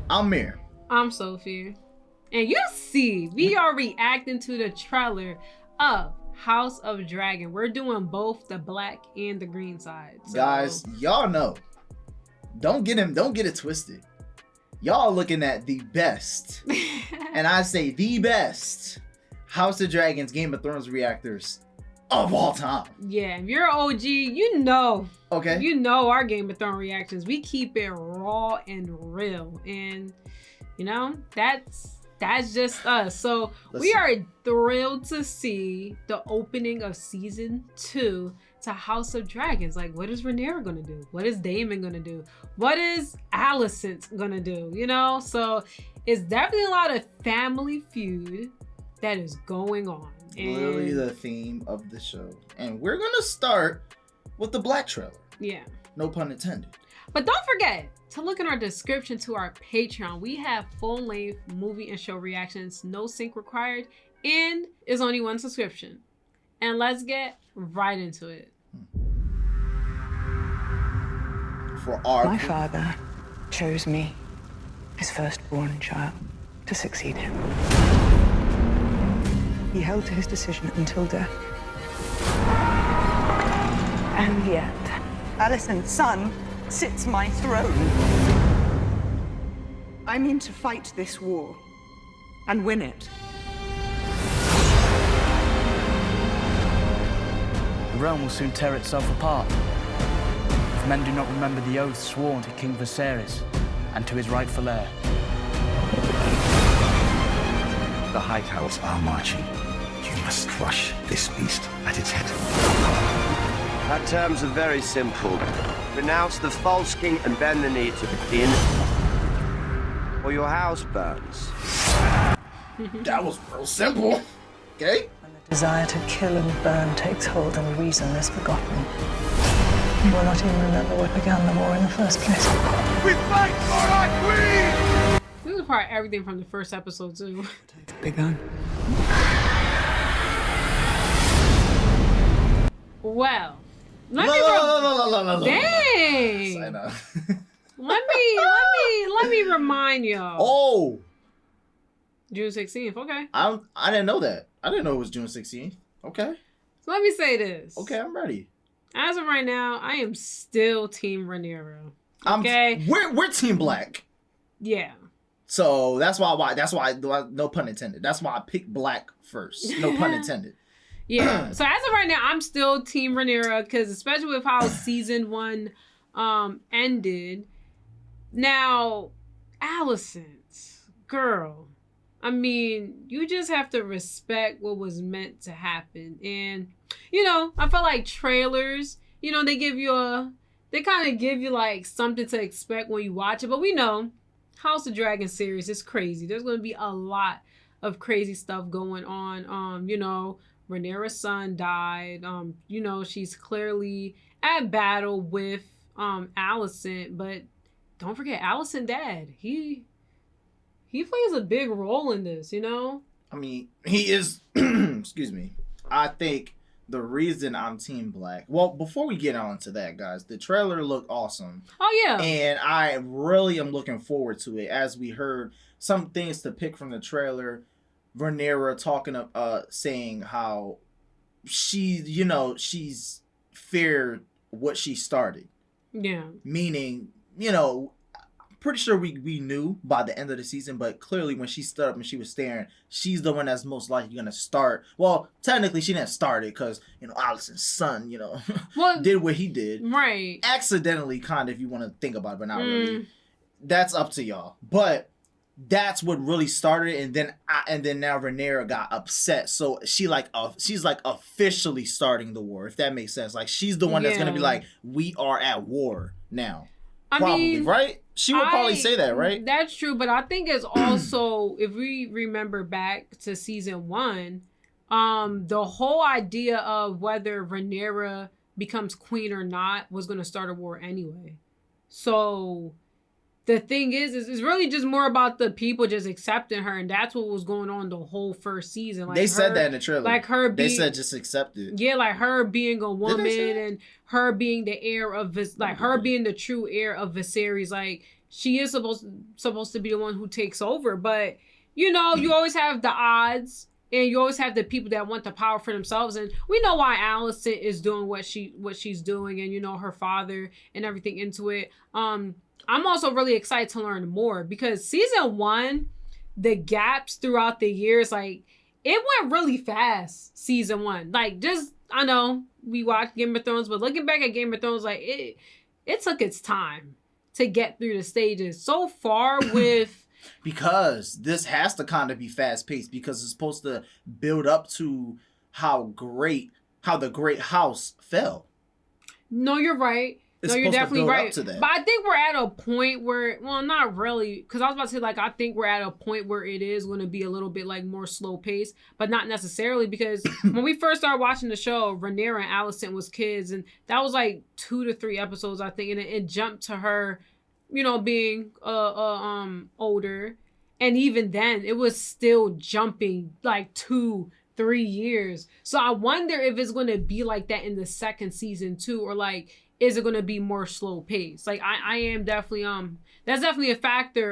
I'm Mir. I'm Sophie. And you see, we are reacting to the trailer of House of Dragon. We're doing both the black and the green side. So. Guys, y'all know. Don't get it twisted. Y'all looking at the best, and I say the best, House of Dragons, Game of Thrones reactors of all time. Yeah, if you're an OG, you know. Okay. You know our Game of Thrones reactions. We keep it raw and real. And, you know, that's just us. So we are thrilled to see the opening of season 2 to House of Dragons. Like, what is Rhaenyra gonna do? What is Daemon gonna do? What is Alicent gonna do? You know, so it's definitely a lot of family feud that is going on. Literally the theme of the show. And we're gonna start with the black trailer. Yeah. No pun intended. But don't forget to look in our description to our Patreon. We have full-length movie and show reactions, no sync required, and it's only one subscription. And let's get right into it. My father chose me, his firstborn child, to succeed him. He held to his decision until death. And yet, Alicent's son sits my throne. I mean to fight this war and win it. The realm will soon tear itself apart. If men do not remember the oath sworn to King Viserys and to his rightful heir. The Hightower's are marching. You must crush this beast at its head. Our terms are very simple. Renounce the false king and bend the knee to the king, or your house burns. That was real simple. Okay? When the desire to kill and burn takes hold and reason is forgotten, you will not even remember what began the war in the first place. We fight for our queen! This is probably everything from the first episode too. It's begun. Well, let No. Dang. I know. let me remind y'all. Oh, June 16th. Okay. I didn't know that. I didn't know it was June 16th. Okay. So let me say this. Okay, I'm ready. As of right now, I am still Team Rhaenyra. Okay. We're Team Black. Yeah. So that's why no pun intended. That's why I picked Black first. No pun intended. Yeah. So as of right now, I'm still Team Rhaenyra because especially with how season 1 ended. Now, Alicent, girl, I mean, you just have to respect what was meant to happen. And, you know, I felt like trailers, you know, they kind of give you like something to expect when you watch it. But we know House of Dragon series is crazy. There's going to be a lot of crazy stuff going on. You know, Rhaenyra's son died. You know, she's clearly at battle with Alicent, but don't forget Alicent's dad. He plays a big role in this, you know? I mean, he is excuse me. I think the reason I'm Team Black. Well, before we get on to that, guys, the trailer looked awesome. Oh yeah. And I really am looking forward to it. As we heard some things to pick from the trailer. Rhaenyra saying how she's feared what she started. Yeah. Meaning, you know, pretty sure we knew by the end of the season, but clearly when she stood up and she was staring, she's the one that's most likely going to start. Well, technically she didn't start it because, you know, Alicent's son, you know, did what he did. Right. Accidentally, kind of, if you want to think about it, but not really. That's up to y'all. But that's what really started it, and then now Rhaenyra got upset, so she's like officially starting the war, if that makes sense. Like she's the one that's gonna be like, we are at war now. I mean, right? She would probably say that, right? That's true, but I think it's also if we remember back to season 1, the whole idea of whether Rhaenyra becomes queen or not was gonna start a war anyway. So the thing is it's really just more about the people just accepting her, and that's what was going on the whole first season. Like they said that in the trailer. Like her being, they said just accept it. Yeah, like her being a woman and her being the heir of her being the true heir of Viserys. Like, she is supposed to be the one who takes over. But you know, you always have the odds, and you always have the people that want the power for themselves. And we know why Alicent is doing what she's doing, and you know, her father and everything into it. I'm also really excited to learn more, because season 1, the gaps throughout the years, like, it went really fast. Season 1, like, just, I know we watched Game of Thrones, but looking back at Game of Thrones, like, it took its time to get through the stages. So far with because this has to kind of be fast paced, because it's supposed to build up to how the great house fell. No, you're right. It's no, you're definitely right. To that. But I think we're at a point where, well, not really, because I was about to say, like, I think we're at a point where it is going to be a little bit, like, more slow paced, but not necessarily, because when we first started watching the show, Rhaenyra and Alicent was kids, and that was like 2 to 3 episodes, I think, and it jumped to her, you know, being older, and even then, it was still jumping like 2-3 years. So I wonder if it's going to be like that in the second season too, or like, is it going to be more slow paced? Like, I am definitely, that's definitely a factor,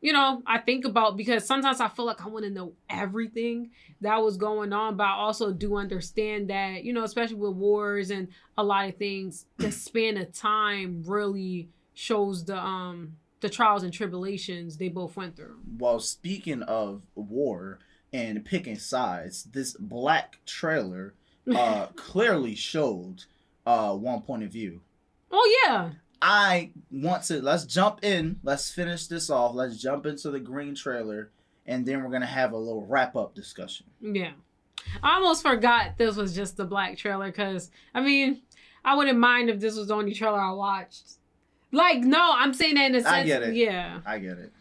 you know, I think about, because sometimes I feel like I want to know everything that was going on, but I also do understand that, you know, especially with wars and a lot of things, the span of time really shows the trials and tribulations they both went through. Well, speaking of war and picking sides, this Black trailer clearly showed one point of view. Oh yeah. Let's jump in. Let's finish this off. Let's jump into the green trailer, and then we're gonna have a little wrap up discussion. Yeah. I almost forgot this was just the Black trailer, because I mean, I wouldn't mind if this was the only trailer I watched. Like, no, I'm saying that in a sense. I get it. Yeah. I get it.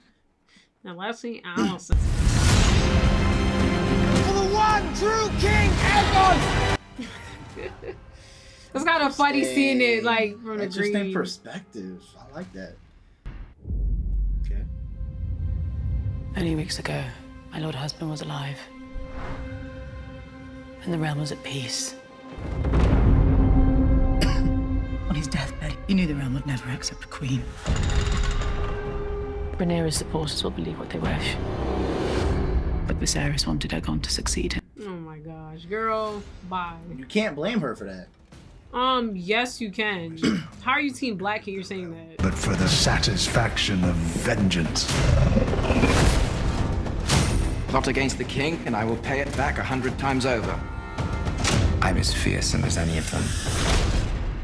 Now let's see Allison. For the one true King Aegon! It's kind of funny seeing it, like, from the Interesting green. perspective. I like that. Okay. Only weeks ago, my lord husband was alive. And the realm was at peace. On his deathbed, he knew the realm would never accept a queen. Rhaenyra's supporters will believe what they wish. But Viserys wanted Aegon to succeed him. Oh my gosh, girl, bye. You can't blame her for that. Yes, you can. How are you Team Black and you're saying that? But for the satisfaction of vengeance. Plot against the king, and I will pay it back 100 times over. I'm as fearsome as any of them.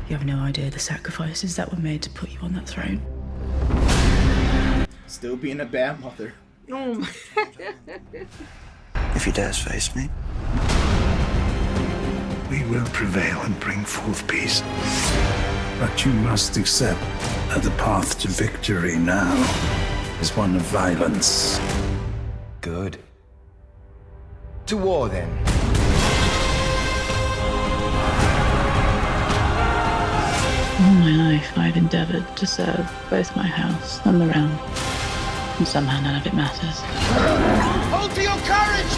You have no idea the sacrifices that were made to put you on that throne. Still being a bad mother. Oh my. If he dares face me, we will prevail and bring forth peace. But you must accept that the path to victory now is one of violence. Good. To war, then. All my life, I've endeavored to serve both my house and the realm. And somehow none of it matters. Hold to your courage!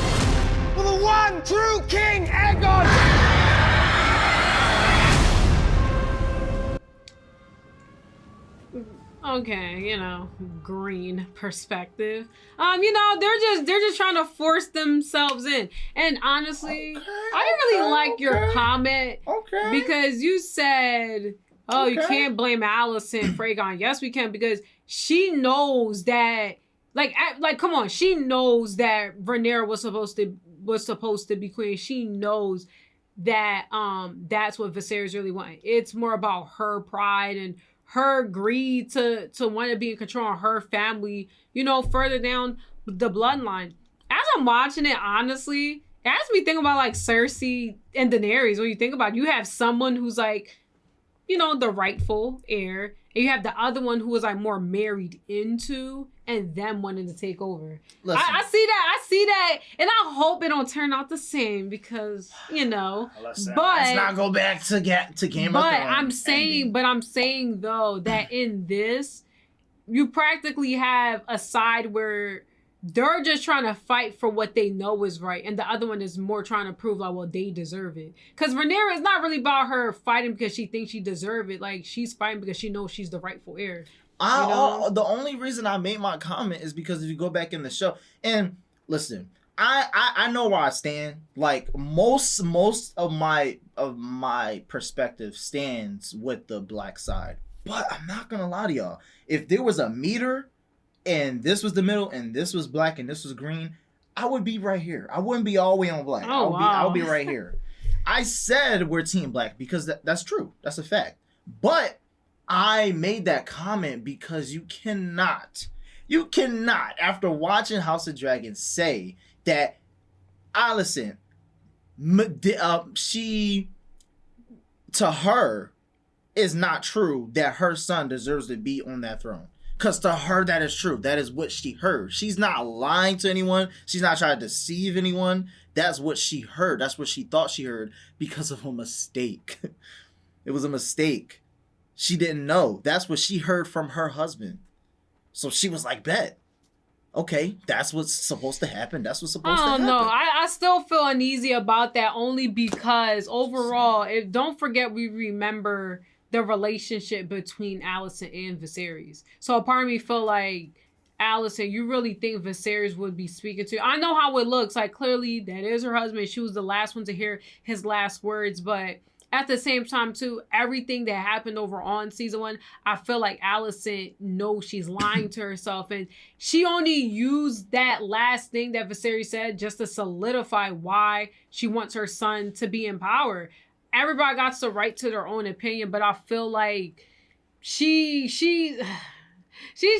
For the one true King Aegon! Okay, you know, green perspective. You know, they're just trying to force themselves in. And honestly, I didn't really like your comment. Okay. Because you said, oh, you can't blame Alicent for Aegon. Yes, we can, because she knows that, like, come on, she knows that Rhaenyra was supposed to be queen. She knows that that's what Viserys really wanted. It's more about her pride and her greed to want to be in control of her family, you know, further down the bloodline. As I'm watching it, honestly, it has me think about like Cersei and Daenerys. When you think about it, you have someone who's like, you know, the rightful heir, and you have the other one who was like more married into and them wanting to take over. I see that, and I hope it don't turn out the same, because, you know, Listen, but let's not go back to Game of Thrones. But I'm saying though that in this, you practically have a side where they're just trying to fight for what they know is right, and the other one is more trying to prove like, well, they deserve it. Because Rhaenyra is not really about her fighting because she thinks she deserves it. Like, she's fighting because she knows she's the rightful heir. The only reason I made my comment is because if you go back in the show and listen, I know where I stand. Like most of my perspective stands with the black side. But I'm not gonna lie to y'all. If there was a meter and this was the middle and this was black and this was green, I would be right here. I wouldn't be all the way on black. I would be right here. I said we're team black because that's true. That's a fact. But I made that comment because you cannot, after watching House of Dragons, say that Alicent, she, to her, is not true that her son deserves to be on that throne. Because to her, that is true. That is what she heard. She's not lying to anyone. She's not trying to deceive anyone. That's what she heard. That's what she thought she heard because of a mistake. It was a mistake. She didn't know. That's what she heard from her husband. So she was like, bet. Okay, that's what's supposed to happen. That's what's supposed to happen. No, I still feel uneasy about that only because overall, don't forget we remember the relationship between Alicent and Viserys. So a part of me feel like, Alicent, you really think Viserys would be speaking to you? I know how it looks. Like, clearly, that is her husband. She was the last one to hear his last words. But at the same time, too, everything that happened over on season 1, I feel like Alicent knows she's lying to herself. And she only used that last thing that Viserys said just to solidify why she wants her son to be in power. Everybody got the right to their own opinion, but I feel like she's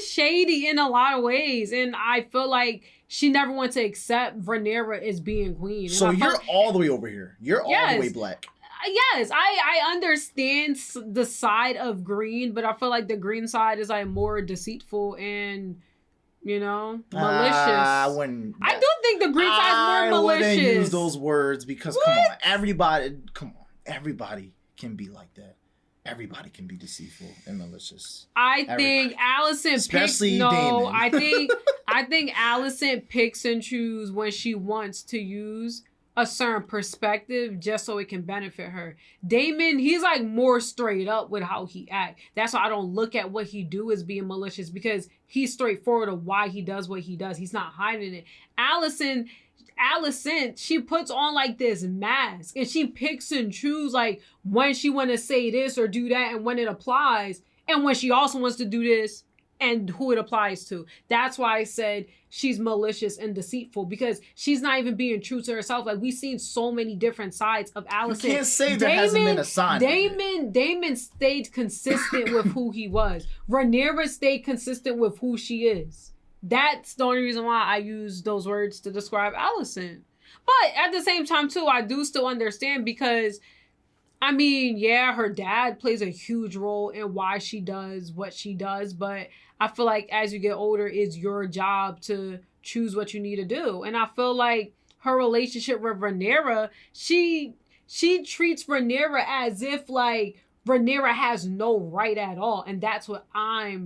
shady in a lot of ways, and I feel like she never wants to accept Rhaenyra as being queen. So you're all the way over here. You're all the way black. Yes, I understand the side of green, but I feel like the green side is like more deceitful and, malicious. I do think the green side is more malicious. I wouldn't use those words because everybody can be like that. Everybody can be deceitful and malicious. I think Alicent picks. No, I think Alicent picks and chooses when she wants to use a certain perspective just so it can benefit her. Daemon, he's like more straight up with how he act. That's why I don't look at what he do as being malicious because he's straightforward of why he does what he does. He's not hiding it. Alicent, she puts on like this mask and she picks and chooses like when she want to say this or do that and when it applies and when she also wants to do this and who it applies to. That's why I said she's malicious and deceitful because she's not even being true to herself. Like we've seen so many different sides of Alicent. You can't say there hasn't been a sign. Daemon stayed consistent with who he was. Rhaenyra stayed consistent with who she is. That's the only reason why I use those words to describe Alicent. But at the same time, too, I do still understand because, I mean, yeah, her dad plays a huge role in why she does what she does. But I feel like as you get older, it's your job to choose what you need to do. And I feel like her relationship with Rhaenyra, she treats Rhaenyra as if, like, Rhaenyra has no right at all. And that's what I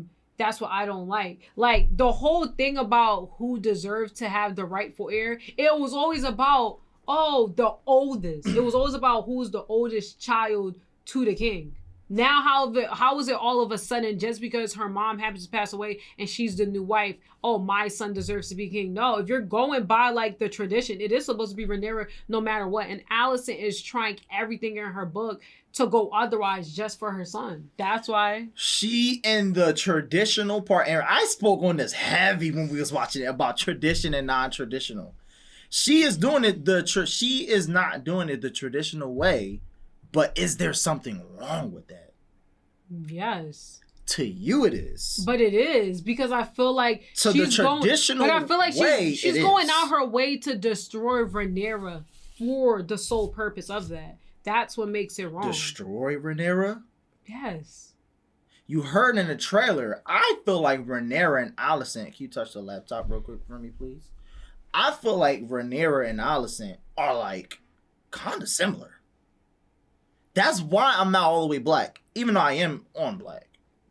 don't like. Like, the whole thing about who deserves to have the rightful heir, it was always about, the oldest. It was always about who's the oldest child to the king. Now, how is it all of a sudden, just because her mom happens to pass away and she's the new wife, my son deserves to be king? No, if you're going by, like, the tradition, it is supposed to be Rhaenyra no matter what. And Alicent is trying everything in her book to go otherwise just for her son. That's why. She in the traditional part, and I spoke on this heavy when we was watching it about tradition and non-traditional. She is doing it she is not doing it the traditional way, but is there something wrong with that? Yes. To you it is. But it is, because I feel like she's going out her way to destroy Rhaenyra for the sole purpose of that. That's what makes it wrong. Destroy Rhaenyra? Yes. You heard in the trailer, I feel like Rhaenyra and Alicent, can you touch the laptop real quick for me, please? I feel like Rhaenyra and Alicent are like kind of similar. That's why I'm not all the way black, even though I am on black.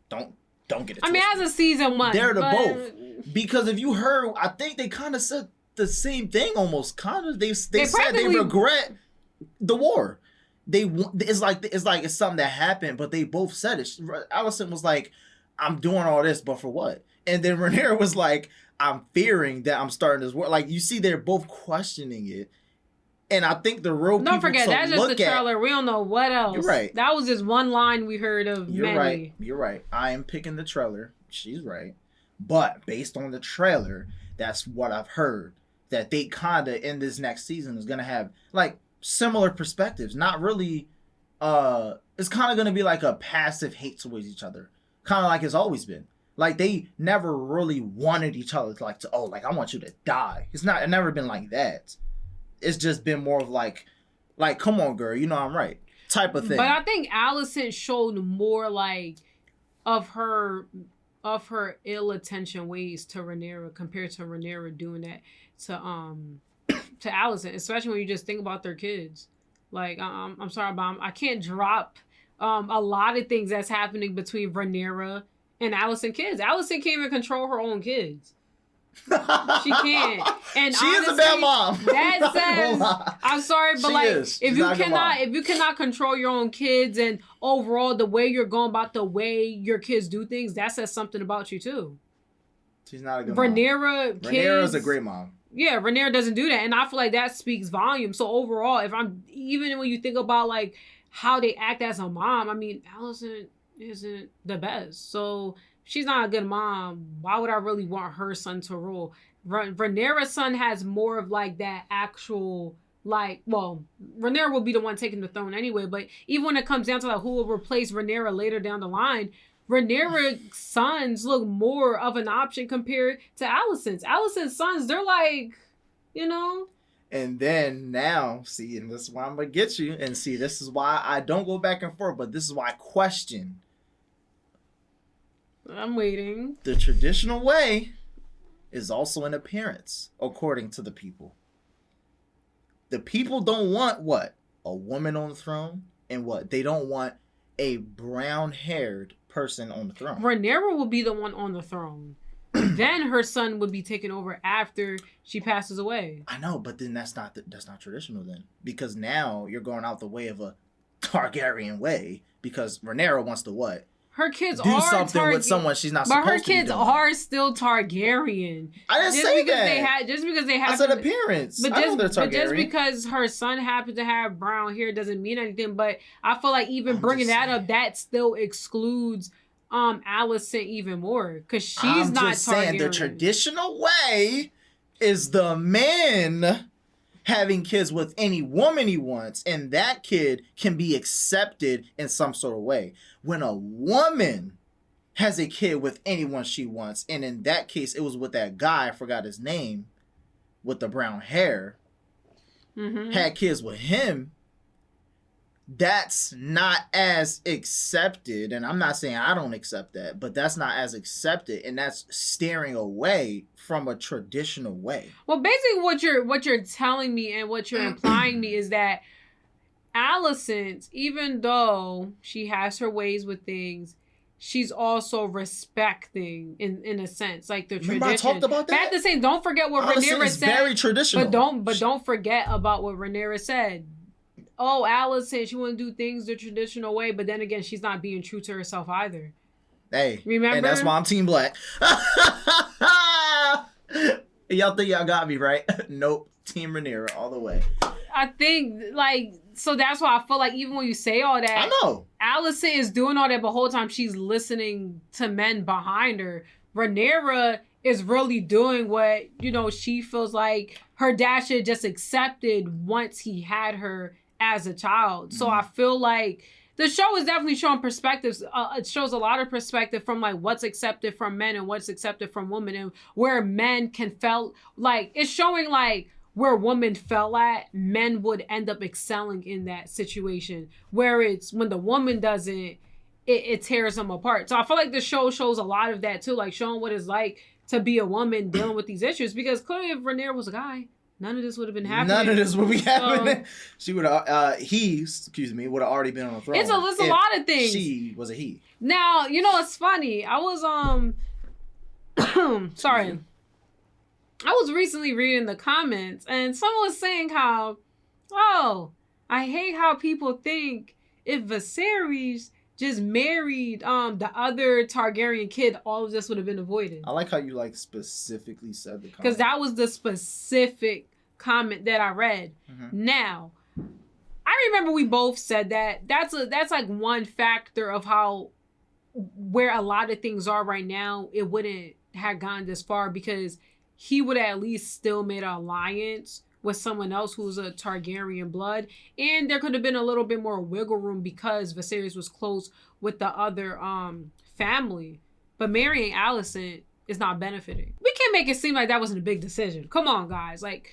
Don't get it twisted. I mean, as a season 1. They're both. Because if you heard, I think they kind of said the same thing almost. Kind of. They said they regret the war. It's like it's something that happened, but they both said it. Alicent was like, I'm doing all this, but for what? And then Rhaenyra was like, I'm fearing that I'm starting this war. Like, you see, they're both questioning it. And I think the real don't forget, that's just the trailer. We don't know what else. You're right. That was just one line we heard of You're many. You're right. I am picking the trailer. She's right. But based on the trailer, that's what I've heard. That they kind of, in this next season, is going to have, like, similar perspectives. Not really, it's kind of going to be like a passive hate towards each other. Kind of like it's always been. Like, they never really wanted each other to, like, I want you to die. It's never been like that. It's just been more of like, come on, girl, you know I'm right, type of thing. But I think Alicent showed more, like, of her ill-attention ways to Rhaenyra compared to Rhaenyra doing that to Alicent, especially when you just think about their kids. Like, I'm sorry, but I can't drop a lot of things that's happening between Rhaenyra and Alicent kids. Alicent can't even control her own kids. She can't. And she honestly, is a bad mom. That says, I'm sorry, but if you cannot control your own kids and overall the way you're going about the way your kids do things, that says something about you too. She's not a good Rhaenyra mom. Rhaenyra is a great mom. Yeah, Rhaenyra doesn't do that, and I feel like that speaks volumes. So overall, even when you think about like how they act as a mom, I mean, Alicent isn't the best. So she's not a good mom. Why would I really want her son to rule? Rhaenyra's son has more of like that actual, like, well, Rhaenyra will be the one taking the throne anyway, but even when it comes down to like who will replace Rhaenyra later down the line, Rhaenyra's sons look more of an option compared to Alicent's. Alicent's sons, they're like, you know. And then now, see, and this is why I'm going to get you. And see, this is why I don't go back and forth, but this is why I question. I'm waiting. The traditional way is also an appearance, according to the people. The people don't want what? A woman on the throne? And what? They don't want a brown-haired person on the throne. Rhaenyra will be the one on the throne. Then her son would be taken over after she passes away. I know, but then that's not traditional then. Because now you're going out the way of a Targaryen way. Because Rhaenyra wants to what? Her kids do something with someone she's not supposed to be doing. But her kids are still Targaryen. I didn't say that. Just because they have. I said appearance. But just because her son happens to have brown hair doesn't mean anything. But I feel like even bringing that up, that still excludes Alicent even more because she's not Targaryen. Saying the traditional way is the man having kids with any woman he wants, and that kid can be accepted in some sort of way. When a woman has a kid with anyone she wants, and in that case, it was with that guy, I forgot his name, with the brown hair, had kids with him, that's not as accepted. And I'm not saying I don't accept that, but that's not as accepted, and that's steering away from a traditional way. Well, basically what you're telling me and what you're implying me is that Alicent, even though she has her ways with things, she's also respecting in a sense, like the tradition. Remember I talked about that? But at the same, don't forget what Rhaenyra said. Very traditional. But don't forget about what Rhaenyra said. Oh, Alicent, she want to do things the traditional way, but then again, she's not being true to herself either. Hey, remember? And that's why I'm Team Black. Y'all think y'all got me, right? Nope. Team Rhaenyra all the way. I think, like, so that's why I feel like even when you say all that, I know Alicent is doing all that, but the whole time she's listening to men behind her. Rhaenyra is really doing what, you know, she feels like her dad should just accepted once he had her as a child. So I feel like the show is definitely showing perspectives. It shows a lot of perspective from like what's accepted from men and what's accepted from women, and where men can felt like it's showing like where women fell at, men would end up excelling in that situation. Where it's when the woman doesn't, it tears them apart. So I feel like the show shows a lot of that too, like showing what it's like to be a woman dealing with these issues. Because clearly, if Rhaenyra was a guy, none of this would have been happening. None of this would be happening. She would have, would have already been on the throne. It's a lot of things. She was a he. Now, you know, it's funny. I was, sorry. I was recently reading the comments and someone was saying how, oh, I hate how people think if Viserys just married the other Targaryen kid, all of this would have been avoided. I like how you like specifically said the comment. Because that was the specific comment that I read. Now, I remember we both said that. That's like one factor of how where a lot of things are right now. It wouldn't have gone this far because he would at least still made an alliance with someone else who's a Targaryen blood, and there could have been a little bit more wiggle room because Viserys was close with the other family. But marrying Alicent is not benefiting. We can't make it seem like that wasn't a big decision. Come on, guys. Like,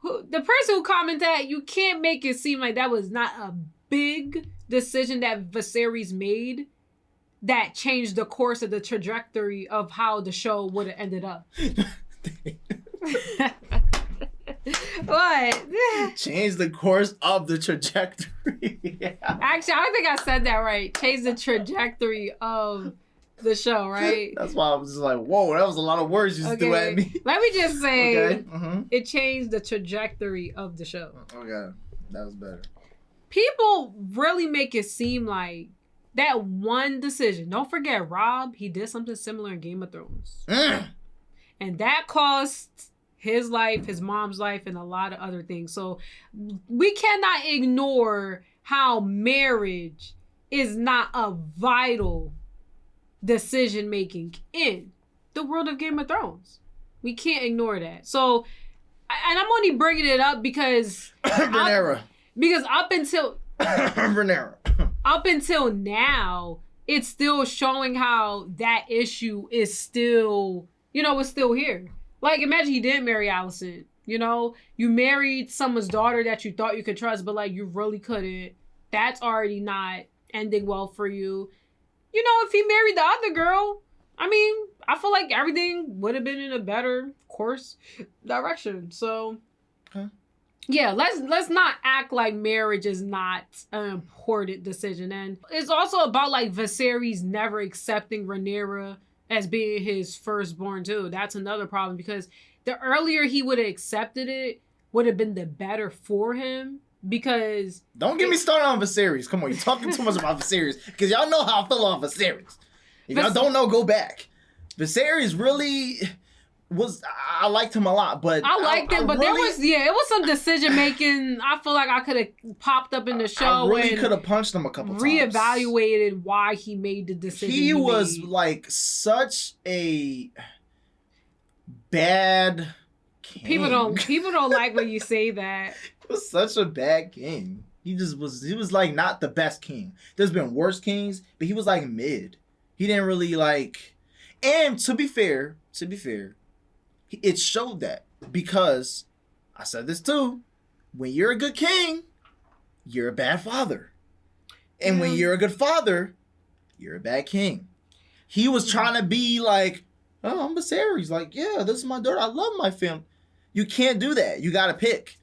the person who commented that, you can't make it seem like that was not a big decision that Viserys made that changed the course of the trajectory of how the show would have ended up. What? Change the course of the trajectory. Yeah. Actually, I don't think I said that right. Change the trajectory of the show, right? That's why I was just like, whoa, that was a lot of words you just threw at me. Let me just say, it changed the trajectory of the show. Okay, that was better. People really make it seem like that one decision. Don't forget, Rob, he did something similar in Game of Thrones. And that cost his life, his mom's life, and a lot of other things. So we cannot ignore how marriage is not a vital decision making in the world of Game of Thrones. We can't ignore that. So, and I'm only bringing it up because because up until up until now, it's still showing how that issue is still, it's still here. Like, imagine he didn't marry Alicent. You married someone's daughter that you thought you could trust, but like you really couldn't. That's already not ending well for you. If he married the other girl, I feel like everything would have been in a better course direction. So, yeah, let's not act like marriage is not an important decision. And it's also about like Viserys never accepting Rhaenyra as being his firstborn too. That's another problem because the earlier he would have accepted it would have been the better for him. Because don't get me started on Viserys. Come on, you're talking too much about Viserys because y'all know how I feel on Viserys. If y'all don't know, go back. Viserys really was. I liked him a lot, but I liked him. But really, it was some decision making. I feel like I could have popped up in the show. I really could have punched him a couple times. Reevaluated why he made the decision. He was like such a bad king. People don't like when you say that. Was such a bad king. He was like not the best king. There's been worse kings, but he was like mid. He didn't really like, and to be fair, it showed that because I said this too, when you're a good king, you're a bad father. And when you're a good father, you're a bad king. He was trying to be like, oh, I'm Viserys. Like, yeah, this is my daughter. I love my family. You can't do that. You got to pick.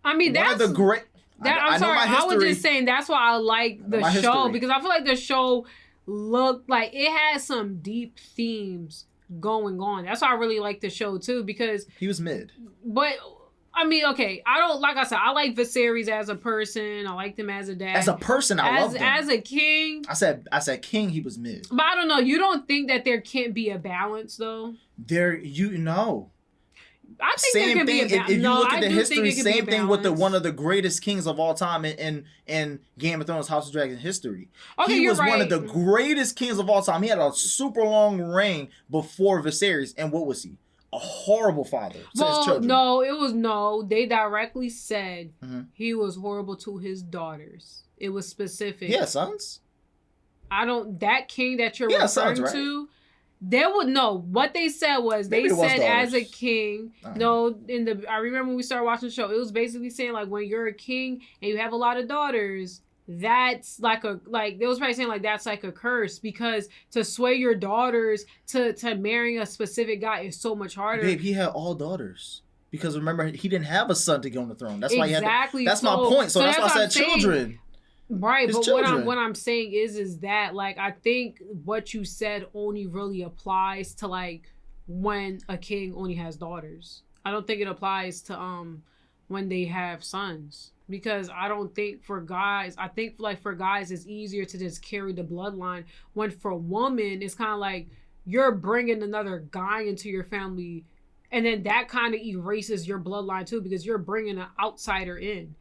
That's the great. I'm sorry. I was just saying that's why I like the show because I feel like the show looked like it had some deep themes going on. That's why I really like the show too because he was mid. But okay. I don't like I said. I like Viserys as a person. I liked him as a dad. As a person, I loved him. As a king. I said king. He was mid. But I don't know. You don't think that there can't be a balance though? I think there can be a balance. If you look at the history, same thing with one of the greatest kings of all time in Game of Thrones, House of Dragon history. Okay, he was one of the greatest kings of all time. He had a super long reign before Viserys. And what was he? A horrible father to his children. They directly said he was horrible to his daughters. It was specific. Yeah, sons. That king that you're referring to. What they said was as a king. I remember when we started watching the show, it was basically saying like when you're a king and you have a lot of daughters, that's they was probably saying like that's like a curse because to sway your daughters to marrying a specific guy is so much harder. Babe, he had all daughters. Because remember, he didn't have a son to get on the throne. That's why he had that's my point. So that's why I said children. Right, but what I'm saying is that like I think what you said only really applies to like when a king only has daughters. I don't think it applies to when they have sons. because I don't think for guys, I think like for guys it's easier to just carry the bloodline, when for a woman it's kind of like you're bringing another guy into your family, and then that kind of erases your bloodline too, because you're bringing an outsider in.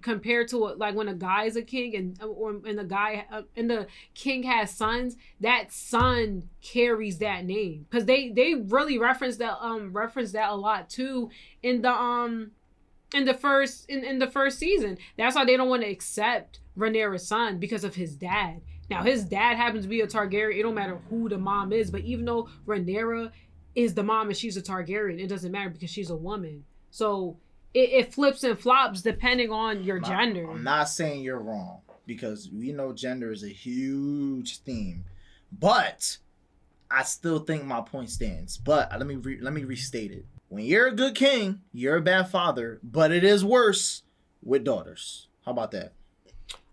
Compared to like when a guy is a king and the king has sons, that son carries that name, because they really reference that a lot too in the first season. That's why they don't want to accept Rhaenyra's son, because of his dad. Now his dad happens to be a Targaryen. It don't matter who the mom is, but even though Rhaenyra is the mom and she's a Targaryen, it doesn't matter because she's a woman. So it flips and flops depending on your gender. I'm not saying you're wrong, because we know gender is a huge theme, but I still think my point stands. But let me restate it. When you're a good king, you're a bad father, but it is worse with daughters. How about that?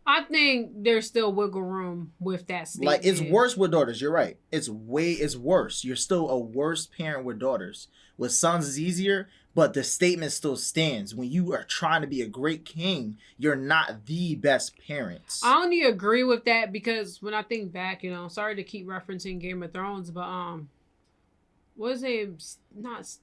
I think there's still wiggle room with that statement. Like, it's worse with daughters. You're right. It's worse. You're still a worse parent with daughters. With sons, it's easier, but the statement still stands. When you are trying to be a great king, you're not the best parents. I only agree with that because when I think back, sorry to keep referencing Game of Thrones, but what is it? Stannis.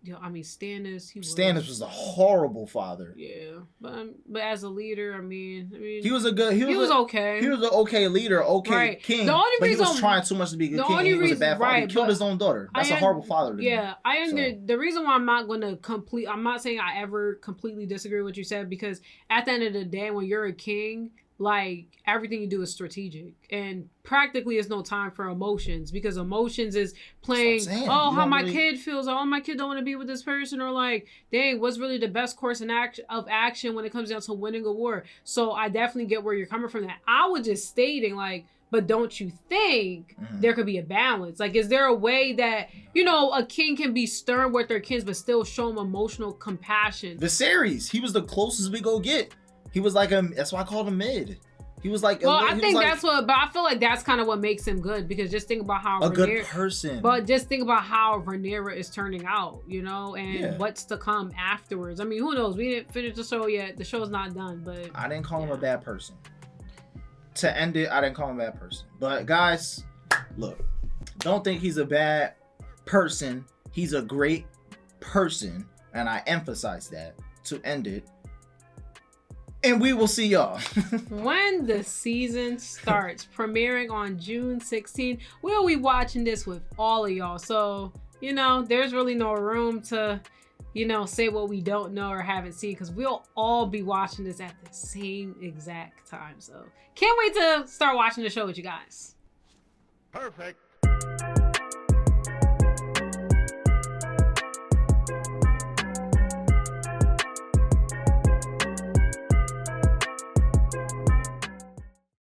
Stannis was a horrible father. Yeah, but as a leader, I mean, he was a good. He was okay. He was an okay leader, okay king. The only reason he was trying too much to be a good king. He was a bad father. He killed his own daughter. That's a horrible father. The reason why I'm not going to I'm not saying I ever completely disagree with what you said, because at the end of the day, when you're a king, like, everything you do is strategic, and practically there's no time for emotions, because emotions is playing, how my kid feels, my kid don't want to be with this person, or like, dang, what's really the best course of action when it comes down to winning a war. So I definitely get where you're coming from. That I was just stating, like, but don't you think there could be a balance? Like, is there a way that, a king can be stern with their kids but still show them emotional compassion? Viserys, he was the closest we go get. He was like that's why I called him mid. He was like, well, I think that's what, but I feel like that's kind of what makes him good, because just think about how good person. But just think about how Rhaenyra is turning out, and what's to come afterwards. I mean, who knows? We didn't finish the show yet. The show's not done, but I didn't call him a bad person. To end it, I didn't call him a bad person. But guys, look, don't think he's a bad person. He's a great person, and I emphasize that to end it. And we will see y'all when the season starts, premiering on June 16th. We'll be watching this with all of y'all. So, there's really no room to, say what we don't know or haven't seen, because we'll all be watching this at the same exact time. So, can't wait to start watching the show with you guys. Perfect.